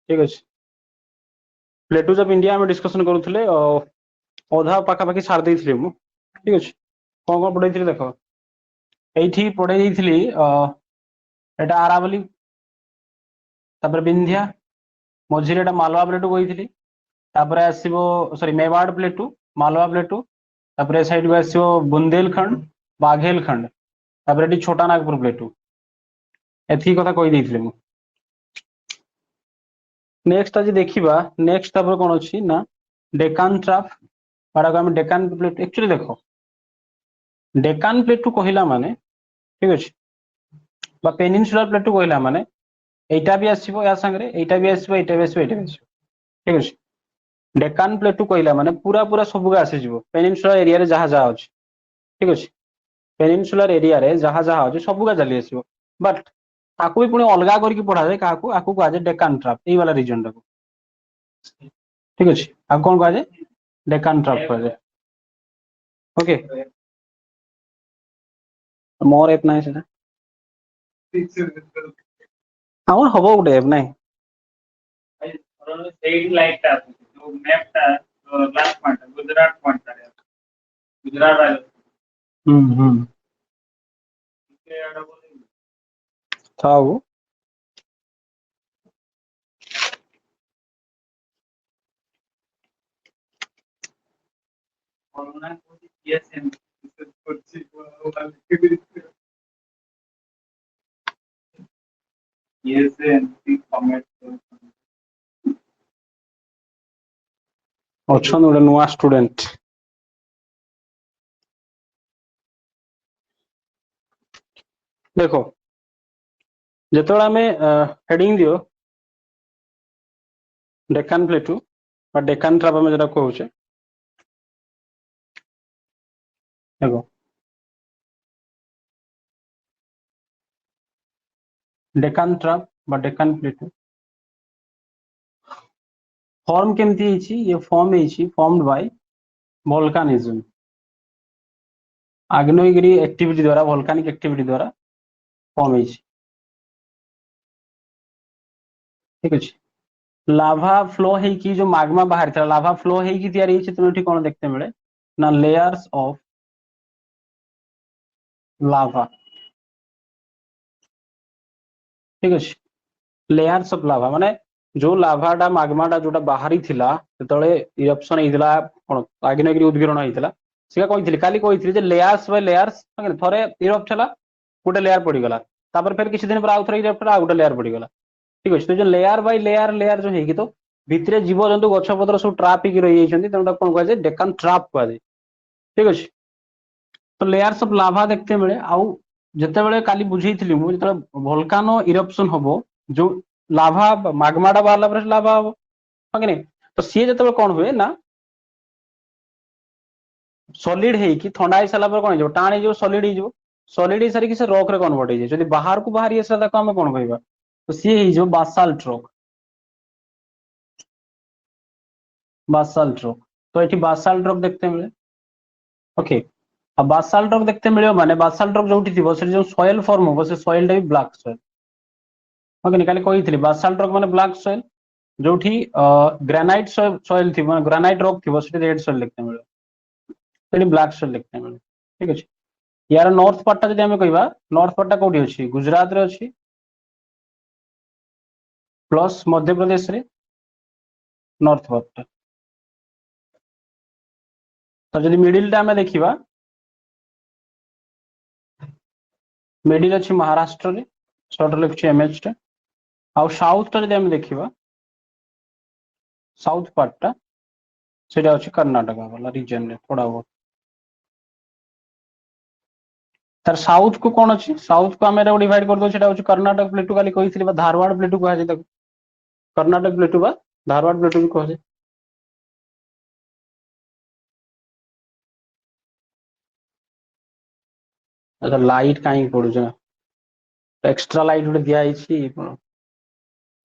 ठीक अच्छे plateaus of India आम डिस्कसन करूले अधा पाखापाखि सार दे ठीक अच्छे कौन कौन पढ़े देख ये पढ़े एटा आरावली तापर विंध्या मझे मालवा प्लेटू कही आसो सॉरी मेवाड़ प्लेटू मालवा प्लेटू तापर साइड को आसो बुंदेलखंड बाघेलखंड तापर ये छोटा नागपुर प्लेटू एति कथा कही नेक्स्ट आज देखा नेक्स्ट तापर कौन अच्छी ना डेकान ट्राप वाड़ा को डेकान प्लेटू एक्चुअली देख डेकान प्लेटू कहला माने ठीक अच्छे पेनिनसुलर प्लेटू कहला माने एटा भी आसो या सांगे एटा भी आसो एटा भी आसो एटा भी आसो ठीक अच्छे डेकान प्लेटू कहला माने पूरा पूरा सबुक आसीज पेनिनसुलर एरिया जहाँ जहाँ अच्छे ठीक अच्छे पेनिनसुलर एरिया जहाँ जहाँ अच्छे सबुका चली आसो बट ताकू भी पुणी अलग करके पढ़ा जाए क्या आपको कहुए डेकान ट्राप ये वाला रिजन टाक ठीक अच्छे आप कौन कहुए डेकान ट्राप कहुए ओके मोर एप ना से आम हम गोटे एप ना थाऊ अच्छा गोटे नुआ स्टूडेंट देखो जिते आम हेडिंग दियो डेकान प्लेटू डेकान ट्राप आम जो कहे देखो डेकान ट्राप डेकान प्लेटू फॉर्म केमती ये फॉर्म फॉर्म्ड बाय वोल्कानिज्म आग्नेयगिरी एक्टिविटी द्वारा वोल्कानिक एक्टिविटी द्वारा फॉर्म ठीक अच्छे लाभा फ्लो है कि जो माग्मा बाहर था लाभा फ्लो है कि तैयारी तुम कौन देखते मिले ना लेयर्स ऑफ लाभा ठीक अच्छे लेयर्स ऑफ लाभा माने जो लाभाटा माग्माटा जोटा बाहरी थिला जो इरप्शन होता कौन आग्नेयगिरी उद्गीरण होता सी कही काली कही लेयर्स बाय लेयर्स थे इरप्ट है गोटे लेयर पड़गला फिर किसी दिन पर आउ थे इरप्ट आ गोटे लेयर पड़गला ठीक अच्छे तो जो लेयर बाय लेयर लेयर जो है तो भितर जीवजंतु गछपतर सब ट्राप हो रही तेणु कौन कहुए डेकान ट्राप कहुए ठीक अच्छे तो लेयर्स ऑफ लाभा देखते मिले आउ जिते बड़े काली बुझेली मुझे वोल्कानो इरप्शन हम जो लाभा माग्माटा बाहर लाभा हम हाँ कि नहीं तो सी जो कौन हुए ना सॉलिड है कि ठंडा हो सारा कौन हो टाण हो सॉलिड हो सॉलिड हो सारी से रॉक रे कन्वर्ट हो जाए बाहर को बाहरी आसा आम कौन कह तो सी हो बासाल्ट रॉक बासाल्ट रॉक तो ये बासाल्ट रॉक देखते मिले ओके अब बासाल्ट रॉक देखते मिले माने बासाल्ट रॉक जो थी जो सॉइल फॉर्म हम से सॉइल भी ब्लैक सॉइल ओके काली कही बासाल्ट रॉक माने ब्लैक सॉइल जो ग्रेनाइट सॉइल थी ग्रेनाइट रॉक थी रेड सॉइल देखते मिले ब्लैक सॉइल देखते मिले ठीक अच्छे यार नॉर्थ पार्टा जब आम कह नॉर्थ पार्टा कौटी अच्छी गुजरात रे अच्छी प्लस मध्य प्रदेश रे नॉर्थ पार्टा तो जब मिडिल टा देखा मिडिल अच्छी महाराष्ट्र रे सॉर्ट लिखी एमएच टा आउ साउथ टा जब देखा साउथ पार्टा से अच्छी कर्णाटक वाला रीजन रे थोड़ा बहुत तार साउथ को कौन अच्छी साउथ को आम डिवाइड कर दो कर्णाटक प्लेटू काली कही धारवाड़ प्लेटू कहुए कर्णाटक प्लेटू बा धारवाड़ प्लेटू भी कहुए अच्छा लाइट कहीं पड़ू एक्स्ट्रा लाइट गोटे दिखाई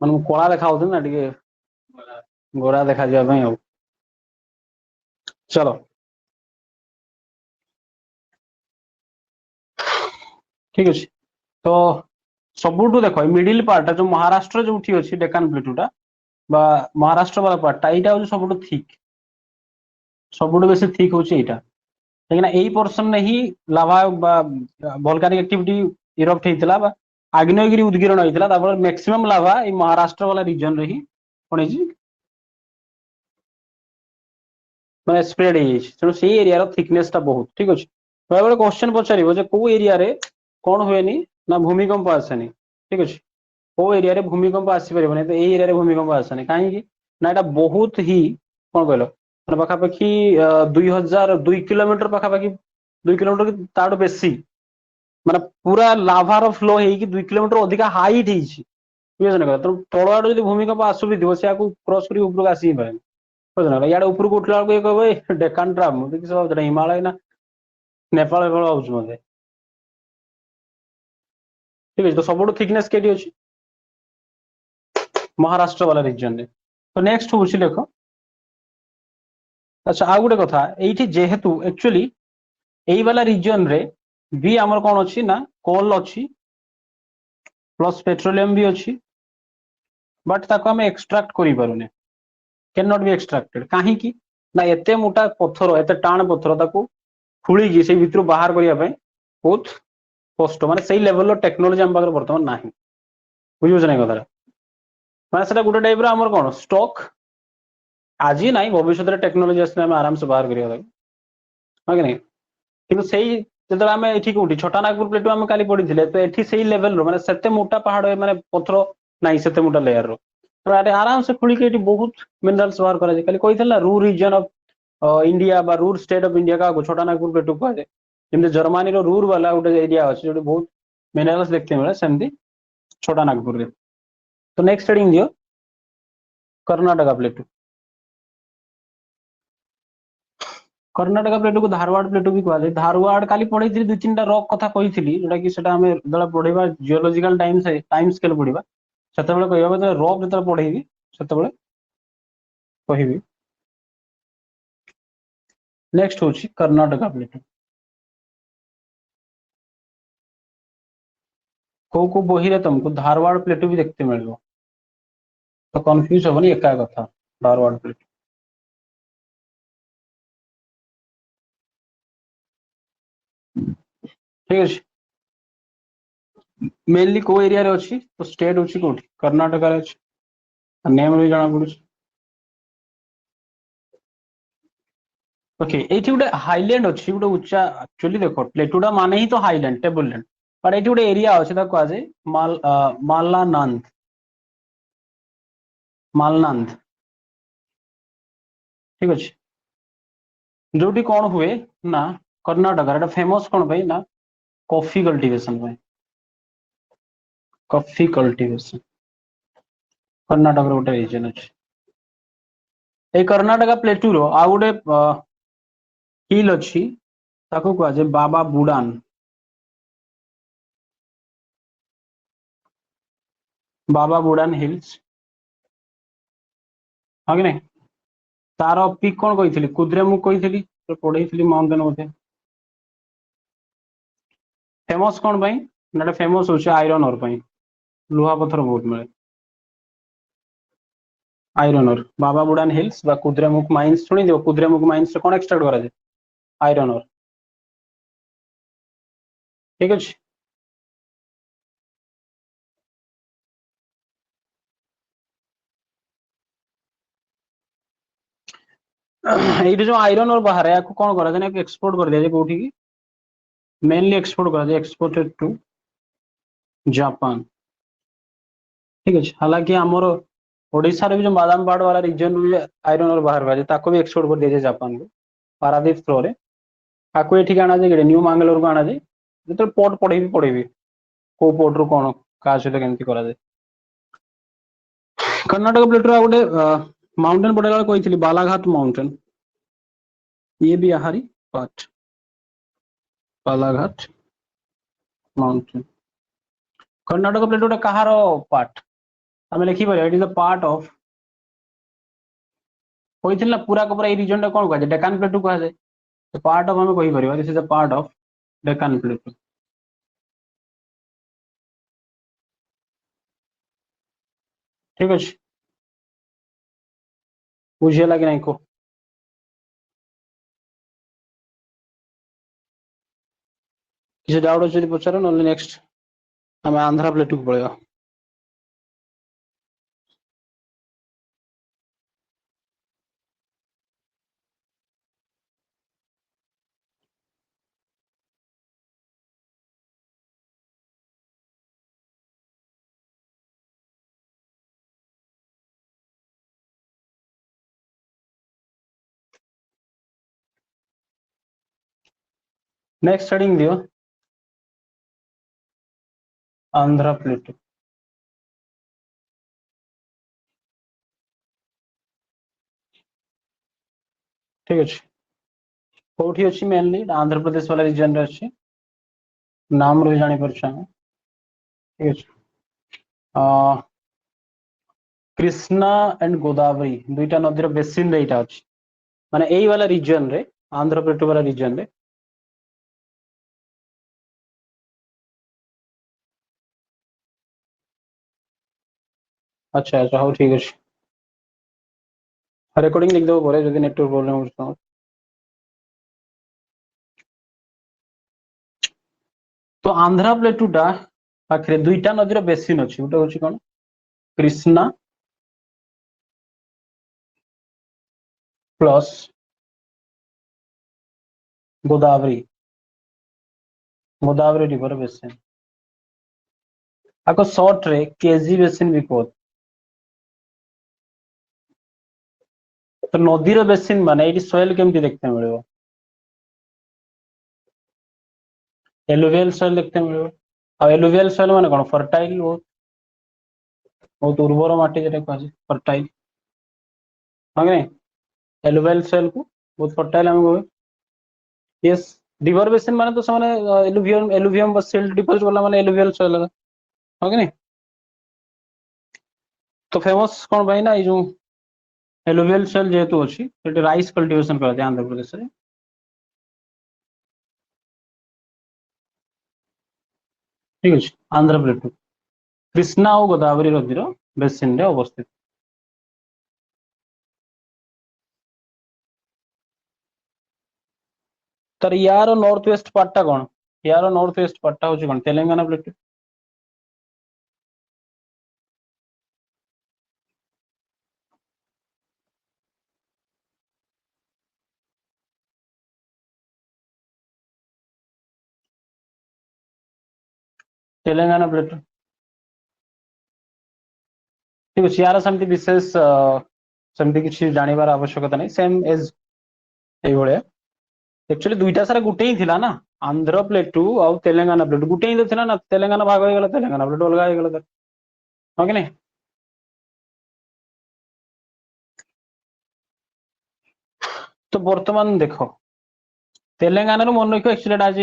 मैं कला देखा ना टे गोरा देखा जाए चलो ठीक अच्छे तो सबुठ देख मिडिल पार्ट जो महाराष्ट्र जो अच्छी डेकान प्लेटूटा बा महाराष्ट्र वाला पार्टटा एटा हूँ सबुठ थिक, सबुठ बेसी थिक हूँ एटा कहीं एई पोर्शन में ही लाभा वोल्केनिक एक्टिविटी इरप्ट होता बा आग्नेयगिरी उद्गीरण होता मैक्सिमम लाभा ये महाराष्ट्र वाला रीजन रे ही कौन मैंने स्प्रेड तेणु से एरिया थिकनेस टा बहुत ठीक अच्छे। बेले क्वेश्चन पचार कौ एरिया कौन हुए ना भूमिकंप आसेनी ठीक अच्छे, कौ एरिया भूमिकंप आसपारे तो ये एरिया भूमिकंप आसेनी कहीं ना यहाँ बहुत ही कौन कहल मैं पखापाखि 2002 किलोमीटर पखापाखि 2 किलोमीटर ताठू बेसी माने पूरा लाभार फ्लो होगी 2 किलोमीटर अधिका हाइट होना तेणु तल आड़ जो भूमिकंप आसु भी थो से क्रॉस कर ऊपर आसी पारे इे ऊपर उठला बेलू ये कह डेकान ट्राप मुझे किसी भाव हिमालय ना नेपाल भाव मत ठीक है। तो सब थिकनेस के अच्छी महाराष्ट्र वाला रिजन रे। तो नेक्स्ट हूँ देख अच्छा आ गोटे कथा ये जेहेतु एक्चुअली यही वाला रिजन रे भी आमर कौन अच्छी ना कोल अच्छी प्लस पेट्रोलियम भी अच्छी बट ताको आम एक्सट्राक्ट करें कैन नॉट बी एक्सट्राक्टेड कहीं ना एत मोटा पत्थर एत टाण पत्थर ताको खुली से भितर बाहर करने बहुत कष्ट माने से लेवल टेक्नोलोजी आम पाखे बर्तमान ना बुझे ना कथा मैंने गोटे टाइप आमर कौन स्टॉक आज ना भविष्य टेक्नोलोजी आसने आराम से बाहर करिया हाँ कि नहीं कि सही जो आम ये कौटी छोटानागपुर प्लेटू आम काली पढ़ी तो ये से लेवल माने से मोटा पहाड़ माने पत्थर ना से मोटा लेयर रो आराम से खुल के बहुत मिनरल्स बाहर करा खाली कही रू रिजन ऑफ इंडिया बा रूर स्टेट ऑफ इंडिया का छोटानागपुर प्लेटू कह जमी जर्मानी रूर वाला गोटे एरिया अच्छे जो बहुत मिनरल्स देखते मिले सेमती छोटानागपुर रे। तो नेक्स्ट हेडिंग दियो कर्नाटका प्लेटू। कर्नाटका प्लेटू को धारवाड़ प्लेटू भी कहा धारवाड़ काली पढ़ी 2-3टा रॉक कथा कही जोटा कि पढ़ा जियोलॉजिकल टाइम स्केल पढ़ा से कह रॉक जो पढ़ेबी से कहि। नेक्स्ट हूँ कर्नाटका प्लेटू को बही रे तुमको धारवाड़ प्लेटू भी देखते मिल तो कन्फ्यूज हेनी एका कथा धारवाड़ प्लेटू ठीक है। मेनली को एरिया रे अच्छी तो स्टेट अच्छी कौटी कर्नाटक नेम भी जना पड़ू ओके ये गोटे हाईलैंड अच्छी गोटे उच्चा एक्चुअली देख प्लेटूटा माने ही तो हाईलैंड टेबल लैंड बट ये गोटे एरिया अच्छे कहुए मालनांद मालनांद ठीक अच्छे जो कौन हुए ना कर्नाटक फेमस कौन पे ना coffee cultivation coffee cultivation Karnataka गोटे रीजन अच्छे ये कर्नाटका प्लेटू रो आ गोटे हिल अच्छी ताको कहुए बाबा बुडान बाबा बुडान हिल्स हाँ कि नहीं तार पिक कौन कही कुद्रेमुख कही तो पढ़ी माउंटेन बोधे फेमस कौन पाई ना फेमस हो आयरन ओर लुहा पत्थर बहुत मिले आयरन ओर बाबा बुडान हिल्स बा कुद्रेमुख माइंस शुणी दियो कुद्रेमुख माइंस कौन एक्सट्राक्ट करा आयरन ओर ठीक अच्छे। ये जो आयरन और बाहर है कौन करा एक्सपोर्ट कर दिया कौटी की मेनली एक्सपोर्ट करा एक्सपोर्टेड टू जापान ठीक अच्छे। हालांकि आमर ओडिशा भी जो बादाम पाड़ वाला रिजन भी आयरन और बाहर बाजे भी एक्सपोर्ट कर दिया जापान को पारादीप थ्रो रे आपको ये आना जाए न्यू मांगलोर को आना जाए जो पोर्ट पढ़ेबी को पोर्ट रू कौन क्या सहित केमती करा कर्नाटक प्लेटू गोटे माउंटेन पड़ेगा कही बालाघाट माउंटेन ये भी आहारी part Balaghat mountain Karnataka plateau गोटे कहार पार्ट आम लिखिपर it is the part of कही ना पूरा पूरा ये रिजन टा कौन कहुए डेकान प्लेटू कहुए पार्ट ऑफ आम कहीपर this is the part of Deccan plateau ठीक अच्छे। बुझीगला कि नहीं को किसी डाउट अच्छे पचार ना नेक्स्ट आम आंध्रा प्लेट को पड़ेगा नेक्स्ट हेडिंग दियो आंध्रा प्लेट ठीक अच्छे कौटी अच्छी मेनली आंध्र प्रदेश वाला रीजन रे अच्छी नाम रो जानी परछा ठीक अच्छे कृष्णा एंड गोदावरी दुईटा नदीर बेसिन रे एटा अछि माने एई वाला रीजन रे आंध्र प्रदेश वाला रीजन रे अच्छा अच्छा हो ठीक अच्छे रेकॉर्डिंग लिख दो बोले जदि नेटवर्क प्रॉब्लम हो तो आंध्रा प्लेटूटा पाखे दुईटा नदीर बेसिन अच्छी गोटे हूँ कौन Krishna plus Godavari Godavari river basin आपको शॉर्ट रे केजी बेसिन भी कहो तो नदीर बेसिन माने ये सॉइल केमती देखते मिले एलुवियल सॉइल देखते मिले आ एलुवियल सॉइल माने कौन फर्टाइल बहुत उर्वर माटी जेटा कह फर्टाइल हाँ नहीं एलुवियल सॉइल को बहुत फर्टाइल हम कहे यस रिवर बेसिन माने तो सामने एलुवियम एलुवियम बस सिल्ट डिपॉजिट वाला माने एलुवियल सॉइल हाँ कि नहीं तो फेमस कौन भाई ना ये जो एलुवियल सॉइल जेहेतु अच्छी राइस कल्टिवेशन करते हैं आंध्र प्रदेश में ठीक अच्छे आंध्र प्रदेश कृष्णा और गोदावरी नदीर बेसिन रे अवस्थित तर यार नॉर्थ वेस्ट पार्टा कौन यार नॉर्थ वेस्ट पार्टा हूँ कौन तेलंगाना प्लेट तेलंगाना प्लेट ठीक अच्छे यार सेमती विशेष सेमती किसी जानिबार आवश्यकता नहीं सेम एज ये भाया एक्चुअली दुईटा सारा गुटे ही थिला ना आंध्र प्लेटू और तेलंगाना प्लेटू गुटे ही तो थिला ना तेलंगाना भाग हो गला तेलंगाना प्लेटू अलग हो गला हाँ कि नहीं तो वर्तमान देखो तेलंगाना मन रख एक्चुअली आज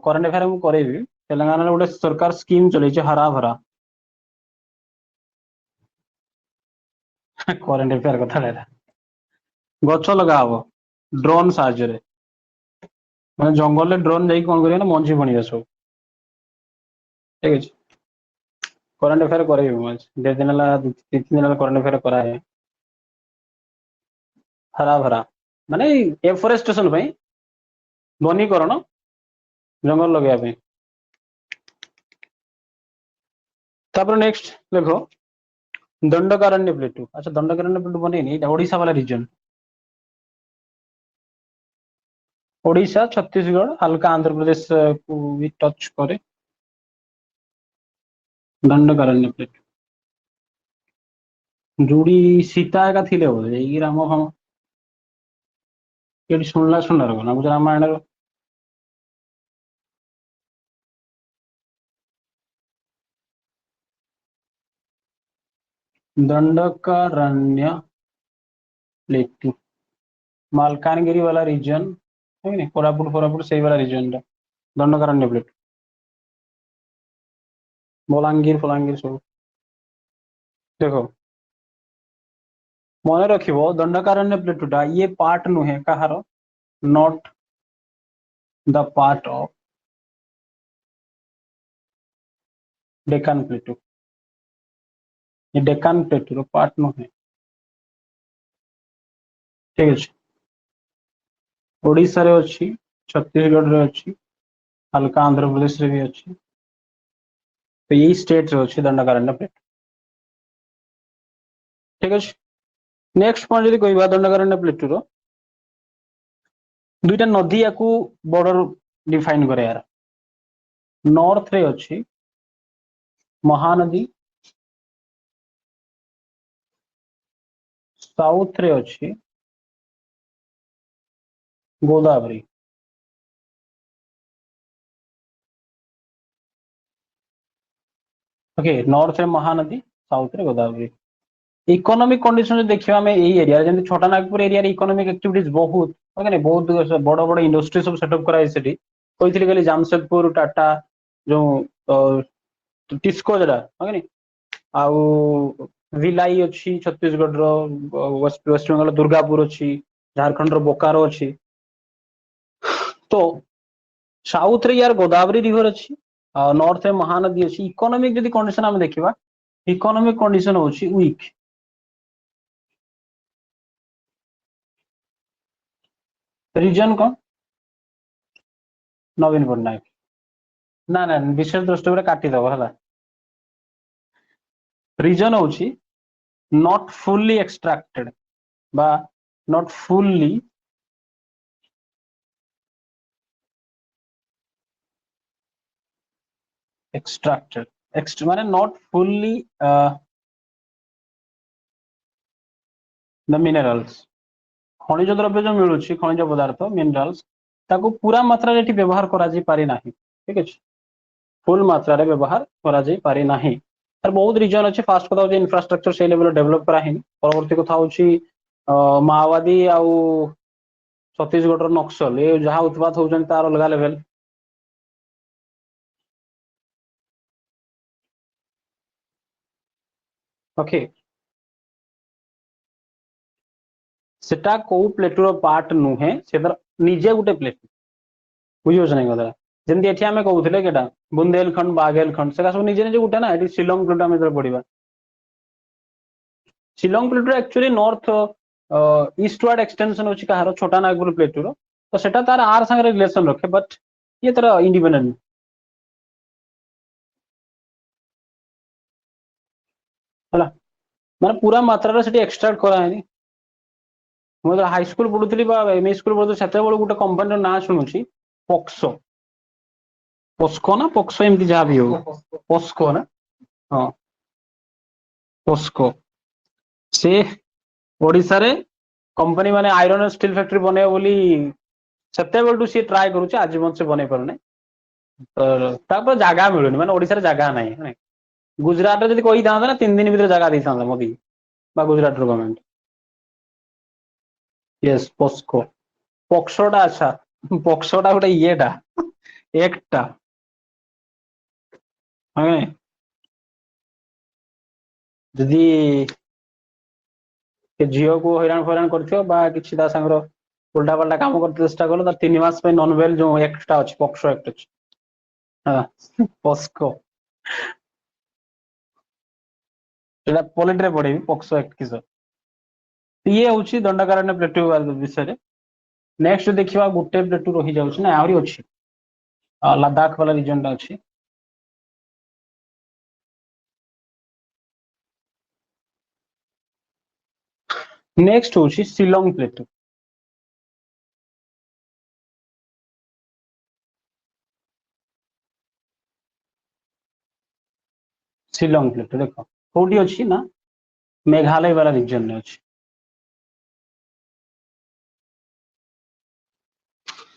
करंट अफेयर मुझे करेबी तेलंगाना गोटे सरकार स्कीम चले हरा भरा करंट अफेयर कथा गछ लगा हम ड्रोन साहाय्य मैंने जंगल में ड्रोन जाकि कौन करेगा ना मंजी बनिया सब ठीक है करंट अफेयर करेबी आज दे दिन तीन दिन करंट अफेयर कराए हरा भरा माने एफोरेस्टेशन वनीकरण जंगल लगे नेक्स्ट देखो दंडकारण्य प्लेटू अच्छा दंडकारण्य प्लेटू बने ओडिशा वाला रीजन ओडिशा छत्तीसगढ़ हल्का आंध्र प्रदेश को भी टच करे दंडकारण्य प्लेटू जुड़ी सीता का थिले बोले ये राम फाम ये शुणला शुणला रहो ना मुझे रामायण रो दंडकारण्य प्लेटू मालकानगिरी वाला रीजन है नहीं कोरापुट फोरापुट से वाला रीजन दंडकारण्य प्लेटू बलांगीर फलांगीर सब देखो मन रख दंडकारण्य प्लेटूटा ये पार्ट नुहे कहार not the part of Deccan plateau ये डेकान प्लेटू पार्ट नुहे ठीक अच्छे ओडिशा रे अच्छी छत्तीसगढ़ रे अच्छी हल्का आंध्र प्रदेश रे भी अच्छी तो यही स्टेट रे अच्छी दंडकारण्य प्लेट ठीक अच्छे नेक्स्ट पॉइंट यदि कहबा दंडकारण्य प्लेट रो दुईटा नदी याकू बॉर्डर डिफाइन करे यार नॉर्थ रे अच्छी महानदी साउथ रे अच्छी गोदावरी ओके नॉर्थ रे महानदी साउथ रे गोदावरी इकोनॉमिक कंडीशन देखिए आम यही एरिया जमी छोटा नागपुर एरिया इकोनॉमिक एक्टिविटीज बहुत ओके बहुत बड़ बड़ इंडस्ट्री सब सेटअप कराई सेठी कहती कहली जामशेदपुर टाटा जो टिस्को जरा ओके आउ भिलाई अच्छी छत्तीसगढ़ रो वेस्ट बंगाल दुर्गापुर अच्छी झारखंड रो बोकारो अच्छी तो साउथ रे यार गोदावरी रिवर अच्छी नॉर्थ रे महानदी अच्छी इकोनॉमिक जदि कंडीशन आम देखा इकोनॉमिक कंडीशन होची वीक रीजन कौन नवीन पट्टनायक ना ना विशेष दृष्टि काटिदेव है रीजन होची नॉट फुल्ली एक्सट्रैक्टेड बा नॉट फुल्ली एक्सट्रैक्टेड माने नॉट फुल्ली द मिनरल्स खनिज द्रव्य जो मिलूँ खनिज पदार्थ मिनरल्स ताको पूरा मात्रा रे व्यवहार करा जाई पारि नाही ठीक अछि फुल मात्रा रे व्यवहार करा जाई पारि नाही तार बहुत रीजन अच्छे फास्ट कथा होची इंफ्रास्ट्रक्चर से लेवल डेवलप करा हिनी परवर्ती कथा होची माओवादी आउ छत्तीसगढ़ नक्सल ये जहाँ उत्पात होचन तार अलग लेवल ओके सेटा को प्लेटुर पार्ट नुहे सेटर निजे गुटे प्लेट बुझियो नै गला जेंति एठी हमें कहउथिले केटा बुंदेलखंड बागेलखंड सेटा सब निजे निजे गुटे ना एठी शिलोंग प्लेट हमें पड़िबा शिलोंग प्लेटुर एक्चुअली नॉर्थ ईस्टवर्ड एक्सटेंशन होची कहारो छोटा नागपुर प्लेटुर तो सेटा तार आर संगे रिलेशन रखे बट ये तरह इंडिपेंडेंट हला माने पूरा मात्रा रे सेठी एक्सट्रैक्ट करा हैनी ମୁଁ ହାଇ ସ୍କୁଲ ପଢୁଥିଲି ବା ଏମଇ ସ୍କୁଲ ପଢୁଥିଲି ସେତେବେଳେ ଗୋଟେ କମ୍ପାନୀର ନାଁ ଶୁଣୁଛି ପକ୍ସୋ ପୋସ୍କୋ ନା ପକ୍ସୋ ଏମିତି ଯାହା ବି ହଉ ପୋସ୍କୋ ନା ହଁ ପୋସ୍କୋ ସେ ଓଡିଶାରେ कंपनी माने आयरन स्टील फैक्ट्री बने बोली सेतेबेलटू सी ट्राए करूचे आज मन से बने पारने तापर जागा मिलुनी माने ओडिसा रे जागा नाही गुजरात रे जदी कोई थांदा ना 3 दिन भीतर जागा दै थांदा मोदी बा गुजरात रो गवर्नमेंट यस पोस्को पक्सोटा अच्छा पक्सोटा गोटे इएटा एकटा हाँ जदि झील को हैरान फैरान कर उल्टा पाल्टा काम करते चेष्टा कल 3 मास नॉनवेल जो एक्टा अच्छी पक्सो एक्ट अच्छी हाँ पस्को पॉलिटी पढ़ेबी पक्सो एक्ट किस ये हूँ दंडकारण्य प्लेटू विषय नेक्स्ट देखा गोटे प्लेटू रही जाऊँ ना आहरी अच्छी लद्दाख वाला रिजन टा अच्छी नेक्स्ट हूँ शिलोंग प्लेटू शिलोंग प्लेटू देख कौटी अच्छी ना मेघालय वाला रिजन में अच्छी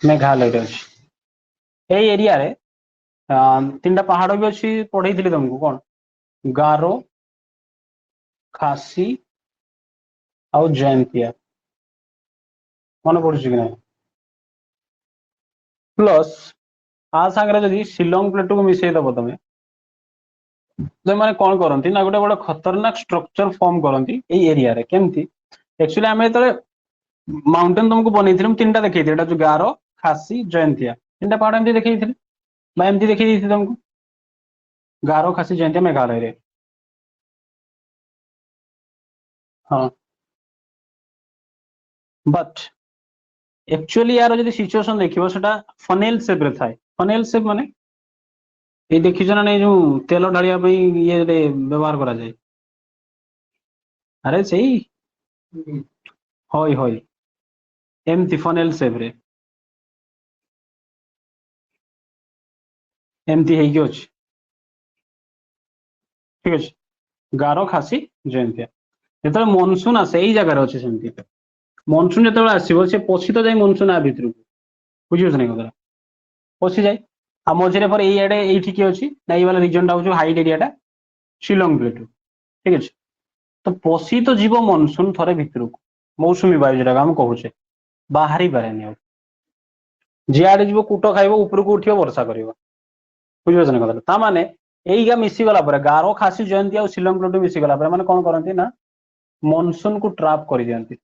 मेघालय अच्छी ए एरिया रे 3टा पहाड़ भी अच्छी पढ़े तुमको कौन गारो खासी आउ जयंतिया मन पड़ुची कि ना प्लस आ सांगे जदि शिलोंग प्लेटू को मिसई दब तुम मैंने कौन करती ना गोटे गोटे खतरनाक स्ट्रक्चर फॉर्म करती एरिया रे केमती एक्चुअली आम जो माउंटेन तुमको बनई 3टा देखी जो गारो खासी जयंतिया 3टा पहाड़ एमती देखी एमती देखी तुमको गारो खासी जयंतिया मेघालय रे हाँ बट एक्चुअली यार जदि सिचुएशन देखिबो सेटा फनेल शेप रे थाए। फनेल शेप माने ये देखिछ ना नहीं जो तेल ढालिया पे ये व्यवहार करा जाए। अरे सही होय होय एमती फनेल शेप रे एमती हेगी अछि। ठीक अछि गारो खासी जेमतिया जेतले मॉनसून आसे एई जगह रे अछि सेमती मॉनसून जेतले आसीबो से पछी तो जाय मॉनसून आ भितर बुझियो नै कदरा पछी जाय आ मझिरे पर एई एडे एइठी की अछि ना एई वाला रीजन टा होछ हाइट एरिया टा शिलोंग प्लेटू। ठीक अछि तो पसी तो जीवो मॉनसून थरे भितर मौसुमी वायु जेटा हम कहूचे बाहरी पारेनी अब जियाडे जीवो कूट खाइबो ऊपर को उठियो वर्षा करिवो बुझियो नै कदरा ता माने एइगा मिसी गला पर गारो खासी जयंती आ शिलोंग प्लेटू मिसी गला पर माने कोन करंती ना मॉनसून को ट्रैप कर दियंती।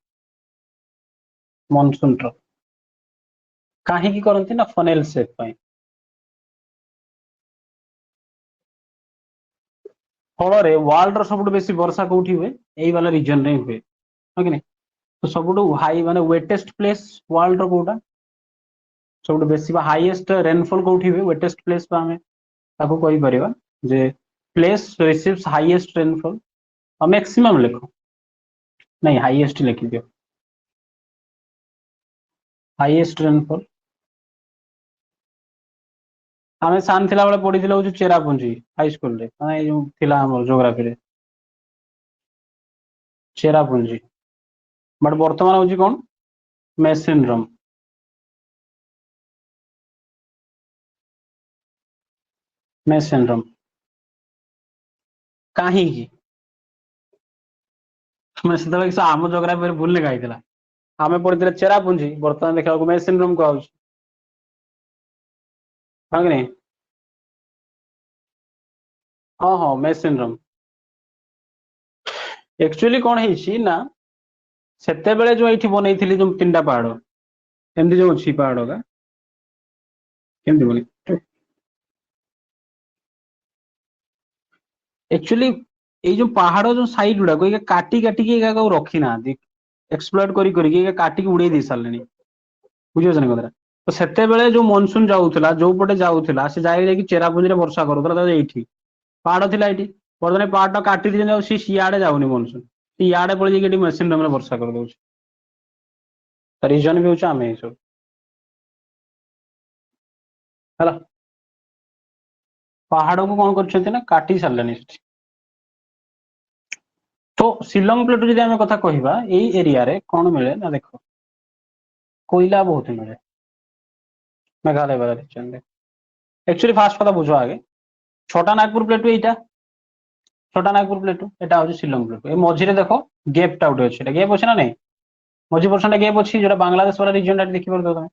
मॉनसून ट्रैप काहे की करंती ना फनेल शेप पई फଳରେ वर्ल्ड रो सबुठ बेसी वर्षा कोठी हुए एई वाला रीजन रे हुए है कि नहीं। तो सबुठ हाई माने वेटेस्ट प्लेस वर्ल्ड रो कोटा सबुठ बेसी हाईएस्ट रेनफॉल कोठी हुए वेटेस्ट प्लेस पे हमें ताको कहि परिबा जे प्लेस रिसीव्स हाईएस्ट रेनफॉल और मैक्सिमम लिखो नहीं हाईएस्ट लिखि दियो हाईएस्ट रेनफॉल आमे सान थिला बेले पढिथिलो जो चेरापुंजी हाई स्कूल रे माने जो थिला हमर ज्योग्राफी रे चेरापुंजी बट वर्तमान होची कोन मेसिनरम मेसिनरम काहे की मैं सेतबे आम ज्योग्राफी रे भूल लिखा आइथिला आमे पढिथिले चेरापुंजी वर्तमान देखा मेसिनरम को आउछ हां कि नहीं। हाँ हाँ मेसिनरम एक्चुअली कौन है ना सेते बेले जो एठी बनैथिली जो तीनटा पहाड़ एमती जो अछि पहाड़ का केमती बने एक्चुअली ये जो पहाड़ जो साइड गुडा को काटी काटी के रखी ना एक्सप्लोर करी काटी उड़े दे सारे बुझे कथा तो सेते बेले जो मॉनसून जाऊला जो पटे जाऊला से जाए चेरापुंजी रे वर्षा करूला एठी पहाड़ थिला एठी बर्तमान पहाड़ काटी दी सी सियाड़े जाऊनी मॉनसून इयाड़े पड़ जाए मेसिन रे वर्षा कर दउछ रीजन भी होछ आमे सब हला पहाड़ को कौन करछथि ना काटी सारलेनी तो शिलंग प्लेटू जदि आमे कथा कहिबा एई एरिया रे कोन मिले ना देखो कोयला बहुत मिले मेघालय वाला रीजन रे एक्चुअली फास्ट कथा बुझो आगे छोटा नागपुर प्लेटू एटा छोटा नागपुर प्लेटू एटा होची शिलंग प्लेटू ए मझिरे देखो गैप टा उठे अछि गैप अछि ना नहीं मझी परसेंट गैप अछि जेटा बांग्लादेश वाला रीजन टा देखि परदो तमे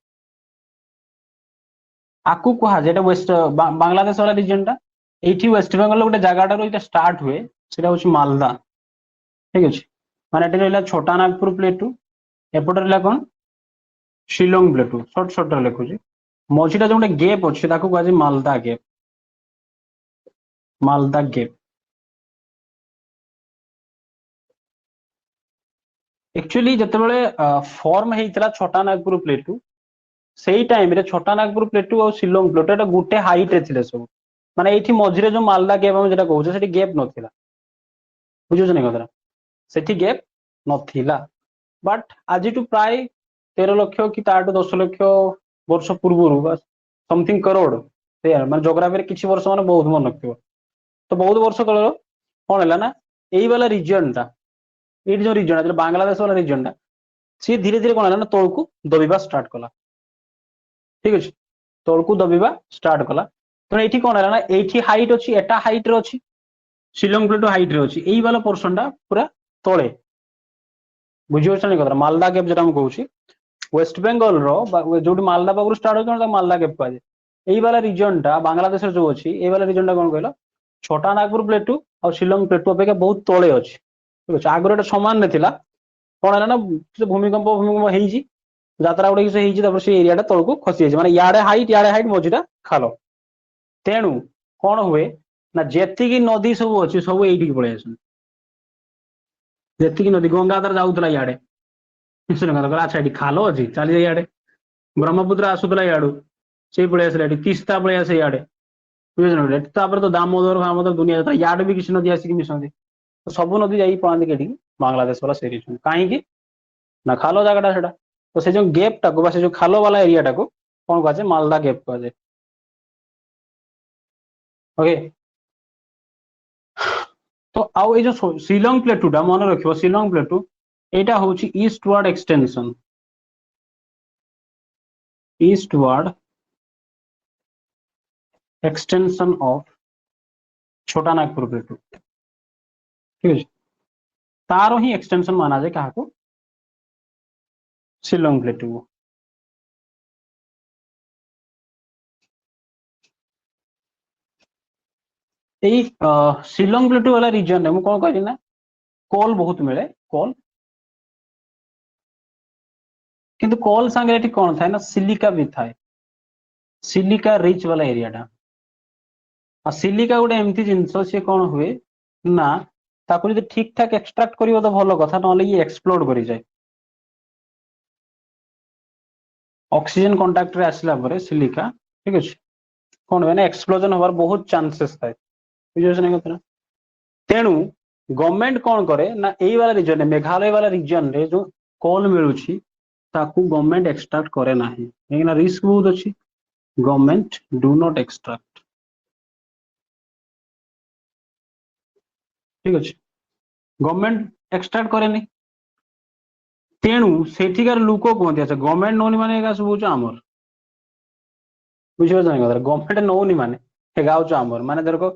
आकु कहा जेटा वेस्ट बांग्लादेश वाला रीजन टा एठी वेस्ट बंगाल गोटे जगह टा स्टार्ट हुए सेटा होची मालदा ठीक अछि माने एटा रहला छोटा नागपुर प्लेटू एपट रहला कोन शिलोंग प्लेटू शॉर्ट शॉर्ट रे लिखुची मझीटा जो गोटे गैप अछि ताकू कहै मालदा गैप एक्चुअली जतबेले फॉर्म हेइतला छोटा नागपुर प्लेटू सेई टाइम रे छोटा नागपुर प्लेटू और शिलोंग प्लेटू एटा गुटे हाइट रे थिले सब माने एठी मझिरे जो मालदा गैप हम जेटा कहउछे सेठी गैप नथिला बुझुछ नै कथरा सेठी गैप नथिला बट आज टू प्राय 13 लक्ष कि ताटू 10 लक्ष वर्ष पूर्वरु बस समथिंग करोड़ माने जोग्राफी रे किछि वर्ष माने बहुत मन रखियो तो बहुत वर्ष तळर कोन हला ना एई वाला रीजन टा एठी जो रीजन है बांग्लादेश वाला रीजन टा सी धीरे धीरे कोन हला ना तळकू दबिबा स्टार्ट कला ठीक अछि तळकू दबिबा स्टार्ट कला तो एठी कोन हला ना एठी हाइट अछि एटा हाइट रे अछि शिलोंग प्लेटू हाइट रे अछि एई वाला पोर्शन टा पूरा तळे बुझियो छ नै कथरा मालदा गैप जेटा हम कहउछि वेस्ट बेंगल रो जो मालदा पाखरु स्टार्ट होछ मालदा गैप पाजे एई वाला रीजन टा बांग्लादेश रे जो अछि एई वाला रीजन टा कोन कहला छोटा नागपुर प्लेटू और शिलोंग प्लेटू अपेक्षा बहुत तळे अछि ठीक अछि आगरे एटा समान नथिला कोन हला ना से भूमिकंप हेइजी यात्रा गुडे से हेइजी तपर से एरिया टा तळकू खसी जाय माने याडे हाइट मझिटा खालो तेणु कोन हुए ना जेति की नदी सब अछि सब एइठी पळे आछन जेति की नदी गंगाधर जाउतला याडे अच्छा ये खाल अच्छी चली जाए ब्रह्मपुत्र आसूला इू से पलि आसा तीस्ता पलि आसे इे बुझे तो दामोदर फामोदर दुनिया इे भी किसी नदी आसिक मिशंती तो सब नदी जा पड़ाती कि बांग्लादेश वाला सेरी कहीं ना खाल जगटा से तो से जो गैप टाक से जो खाल वाला एरिया टाक कौन कहुए मालदा गैप कहुए ओके तो आउ ये जो शिलंग प्लेटूटा मन रख शिलंग प्लेटू यहाँ हूँ ईस्टवार्ड एक्सटेंशन ईस्टवार्ड एक्सटेंशन ऑफ छोटा नागपुर प्लेटू ठीक है तार ही एक्सटेंशन माना जाए क्या शिलंग प्लेटू यही शिलंग प्लेटू वाला रीजन में कौन कहली ना कोल बहुत मिले कोल किंतु कोल सांगे एटी कौन थाए ना सिलिका भी थाए सिलिका रिच वाला एरियाटा आ सिलिका गोटे एमती जिनस सी कौन हुए ना ताको जब ठीक ठाक एक्सट्राक्ट करियो तो भलो कथा नले ये एक्सप्लोड करि जाए ऑक्सीजन कांटेक्ट रे आसला परे सिलिका ठीक अछि कौन हुए ना एक्सप्लोजन होबार बहुत चांसेस थाए बुझियो नै कथा तेणु गवर्नमेंट कौन करे ना एई वाला रीजन मेघालय वाला रीजन रे जो कोल मिलुछि ताकू गवर्नमेंट एक्सट्रैक्ट करे नाही लेकिन रिस्क बहुत अछि गवर्नमेंट डू नॉट एक्सट्रैक्ट ठीक अछि गवर्नमेंट एक्सट्रैक्ट करे नहीं तेणु सेठिकार लोक कहते अच्छा गवर्नमेंट नौनी माने एगा सब होछ हमर बुझियो जाय गवर्नमेंट नौनी माने एगा होछ हमर माने देखो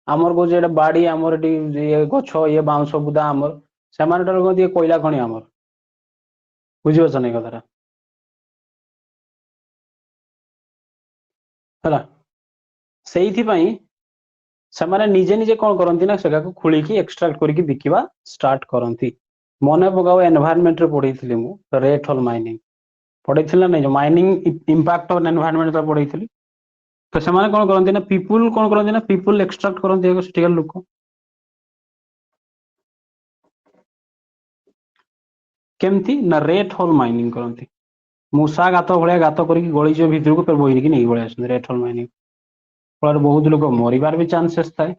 आमर को जेटा बाड़ी आमर एटी ये गछ ये बाउंस बुदा आमर सेमान टर कहते कोयला खणी आमर बुझियो जाय कथा हला सेइथि पई ସେମାନେ ନିଜେ ନିଜେ କଣ କରନ୍ତି ନା ସେଟାକୁ ଖୋଳିକି ଏକ୍ସଟ୍ରାକ୍ଟ କରିକି ବିକିବା ଷ୍ଟାର୍ଟ କରନ୍ତି ମନେ ପକାଅ ଏନଭାୟରନମେଣ୍ଟ ରେ ପଢେଇଥିଲି ମୁଁ ରେଟ୍ ହଲ ମାଇନିଂ ପଢେଇଥିଲି ନା ନାଇଁ ଯୋଉ ମାଇନିଂ ଇମ୍ପାକ୍ଟ ଅନ୍ ଏନଭାୟରନମେଣ୍ଟ ତ ପଢେଇଥିଲି ତ ସେମାନେ କଣ କରନ୍ତି ନା ପିପୁଲ କଣ କରନ୍ତି ନା ପିପୁଲ ଏକ୍ସଟ୍ରାକ୍ଟ କରନ୍ତି ସେଠିକାର ଲୋକ କେମିତି ନା ରେଟ୍ ହଲ ମାଇନିଂ କରନ୍ତି ମୂଷା ଗାତ ଭଳିଆ ଗାତ କରିକି ଗଳିଯିବ ଭିତରକୁ ଫେର ବୋହିକି ନେଇକି ପଳେଇ ଆସନ୍ତି ରେଟ୍ ହଲ ମାଇନିଂ ଫଳରେ ବହୁତ ଲୋକ ମରିବାର ବି ଚାନ୍ସେସ୍ ଥାଏ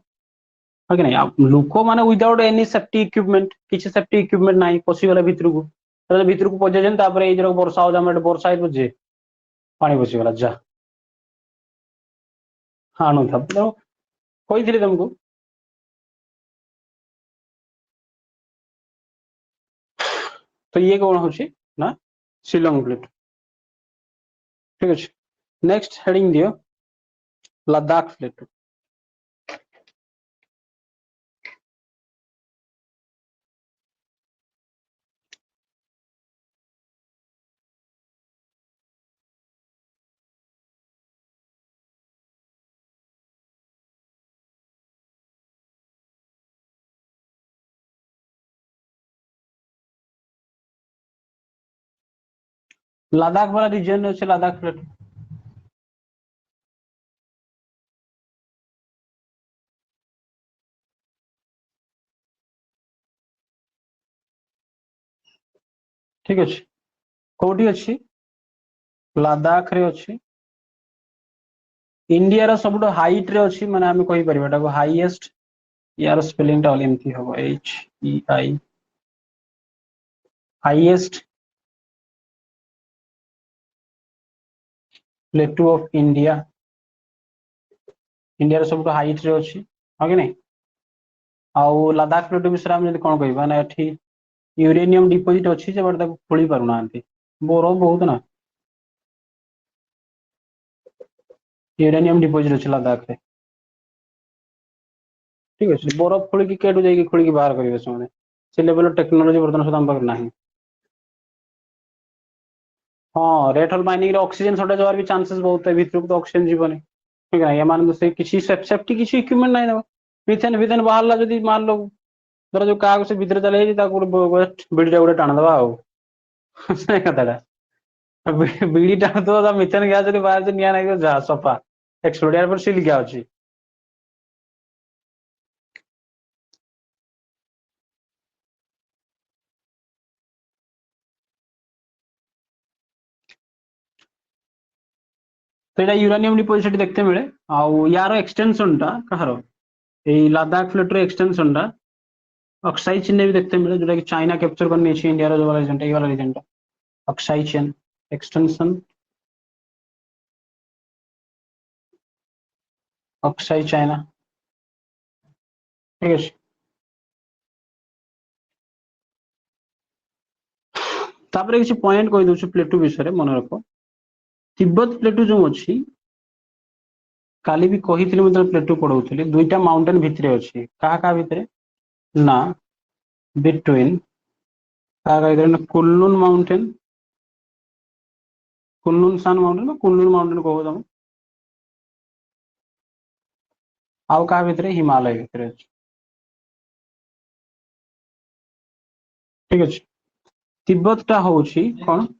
ହଁ କି ନାଇଁ ଲୋକ ମାନେ ୱିଦାଉଟ୍ ଏନି ସେଫ୍ଟି ଇକ୍ୟୁପମେଣ୍ଟ କିଛି ସେଫ୍ଟି ଇକ୍ୟୁପମେଣ୍ଟ ନାହିଁ ପଶିଗଲା ଭିତରକୁ ଭିତରକୁ ପଶିଯାଇଛନ୍ତି ତାପରେ ଏଇ ଯୋଉ ବର୍ଷା ହଉଛି ଆମର ବର୍ଷା ହେଇଯିବ ଯେ ପାଣି ପଶିଗଲା ଯା ଆଣୁଥା ତେଣୁ କହିଥିଲି ତମକୁ तो ये कौन होची ना शिलोंग प्लेट ठीक है नेक्स्ट हेडिंग दियो लद्दाख प्लेट लद्दाख वाला रीजन अच्छे लद्दाख प्लेट ठीक अच्छे कोठी अच्छी लद्दाख रे अच्छी इंडिया रा सब हाइट रे अच्छी माने आमे कहि परबा हाईएस्ट यार स्पेलिंग टा एमती हो H E I highest प्लेटू of India India रा सब हाइट रे अच्छी हां कि नहीं आउ लद्दाख प्लेटू विषय हम कौन कहबा ना एठी यूरेनियम डिपोजिट अच्छी जे बट ताको खोली पारुना बरफ बहुत ना यूरेनियम डिपोजिट अच्छी लद्दाख रे ठीक अच्छे बरफ खोलिकी केटू जाइए खोलिकी बाहर करेंगे से लेवल टेक्नोलोजी बर्तमान सुधा पाखे ना हाँ रेट हल माइनिंग ऑक्सीजन शॉर्टेज होवार भी चांसेस बहुत है भीतर तो ऑक्सीजन जीवन ठीक है ये मान से किसी सेफ्टी किसी इक्विपमेंट नहीं ना मिथेन विथेन बाहर जब मान लो धर जो क्या से भीतर चले बिड़ीटा गोटे टाणदवा कथाटा बिड़ी टाणुव मिथेन गैस जब बाहर निआ ना जा सफा एक्सप्लोड यार पर सिल क्या अच्छी तो यहाँ यूरानियम डिपोजिट देखते मिले आउ यार एक्सटेंशन टा कहार এই লাদাখ প্লেটর এক্সটেনশন টা অক্সাই চেনে भी देखते मिले जोटा कि चाइना कैप्चर करने इंडिया जो वाला रीजन ये वाला रीजन टा Aksai chain extension Aksai China ठीक है तापर किसी पॉइंट कहि दउछु प्लेटू विषय मन रख तिब्बत प्लेटू जो अच्छी काली भी कही प्लेटू पढ़ाऊली दुईटा माउंटेन भितर अच्छी क्या भितर ना बिटवीन कुल्लुन माउंटेन कुल्लुन सान माउंटेन कुल्लुन माउंटेन कहो तुम आउ क्या भितर हिमालय भितर अच्छी ठीक अच्छे तिब्बत टा हूँ कौन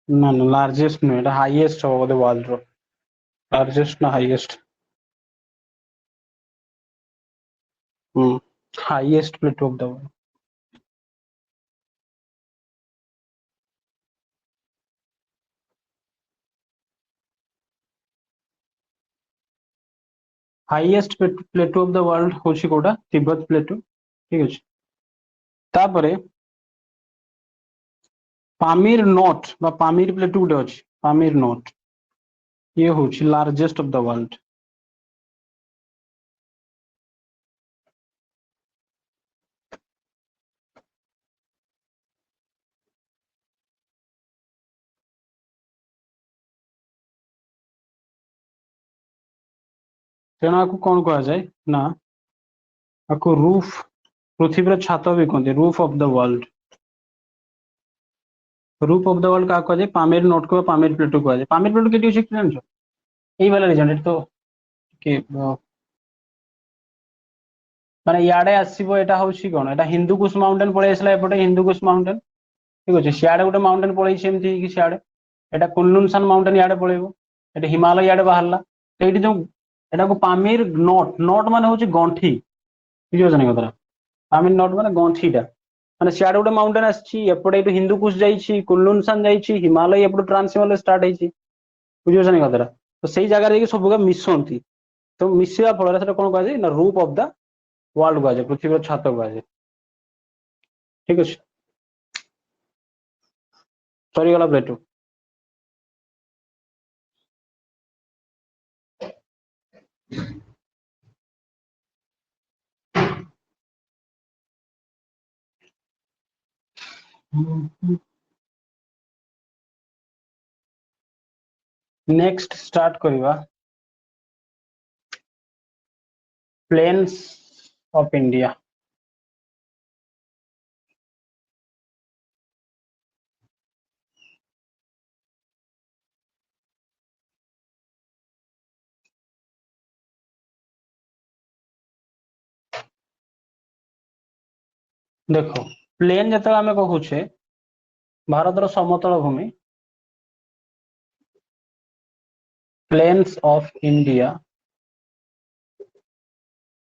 ना ना लार्जेस्ट नुहे हाईएस्ट हम बोधे वर्ल्ड रो लार्जेस्ट ना highest highest प्लेटू of the world highest प्लेटू of the world होची कोटा तिब्बत प्लेटू ठीक अच्छे तापरे पामीर नोट बा पामीर प्लेटू गोटे अच्छी पामीर नोट ये हूँ लार्जेस्ट ऑफ द वर्ल्ड तेणु आपको कौन कहा जाए ना आपको रूफ पृथ्वी छात भी कहते roof of the world roof of the world क्या कहा जाए पामीर नोट को पामीर प्लेटू कहा जाए पामीर प्लेटू के जान यही वाला रीजन तो कि माने याडे आसीबो एटा होची कोन एटा हिंदुकुश माउंटेन पळे आसला एपटे हिंदुकुश माउंटेन ठीक अछि सियाडे गोटे माउंटेन पळै सेमथि कि सियाडे एटा कुनलुनसान माउंटेन याडे पळैबो एटा हिमालय याडे बाहरला एठी जो एटा को पामीर नोट नोट माने होची गंठी बुझियो जने कतरा पामीर नोट माने गंठीटा माने सियाडे गोटे माउंटेन आछि एपटे एटु हिंदुकुश जाईछि कुनलुनसान जाईछि हिमालय एपटु ट्रांस हिमालय स्टार्ट हैछि बुझियो जने कतरा तो सेही जगह रे सबगा मिसंती तो मिसिया फल सेटा कोन कहै ना रूप ऑफ द वर्ल्ड कह पृथ्वी छात कह ठीक अच्छे सरीगला प्लेटू नेक्स्ट स्टार्ट करवा प्लेन्स ऑफ इंडिया देखो प्लेन जो आम कहूचे भारत समतल भूमि plains of India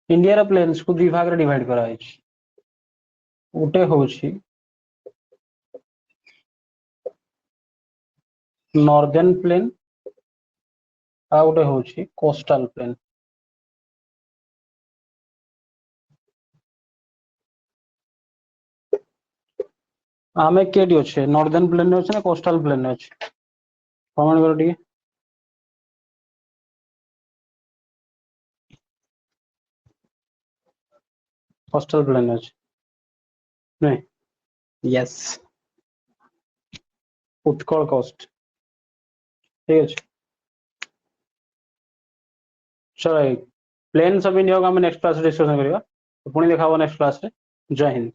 India plains को दुई भाग डिवाइड कराई गोटे हूँ नॉर्दर्न प्लेन आ गोटे हूँ कोस्टल प्लेन आमे केडी अच्छे नॉर्दर्न प्लेन अच्छे ना कोस्टल प्लेन अच्छे कमेंट करो टी कोस्टल प्लेन अच्छे नहीं यस उत्कल कोस्ट ठीक है चलो प्लेन्स ऑफ इंडिया को हम नेक्स्ट क्लास डिस्कशन करिया पुणी देखा नेक्स्ट क्लास रे जय हिंद।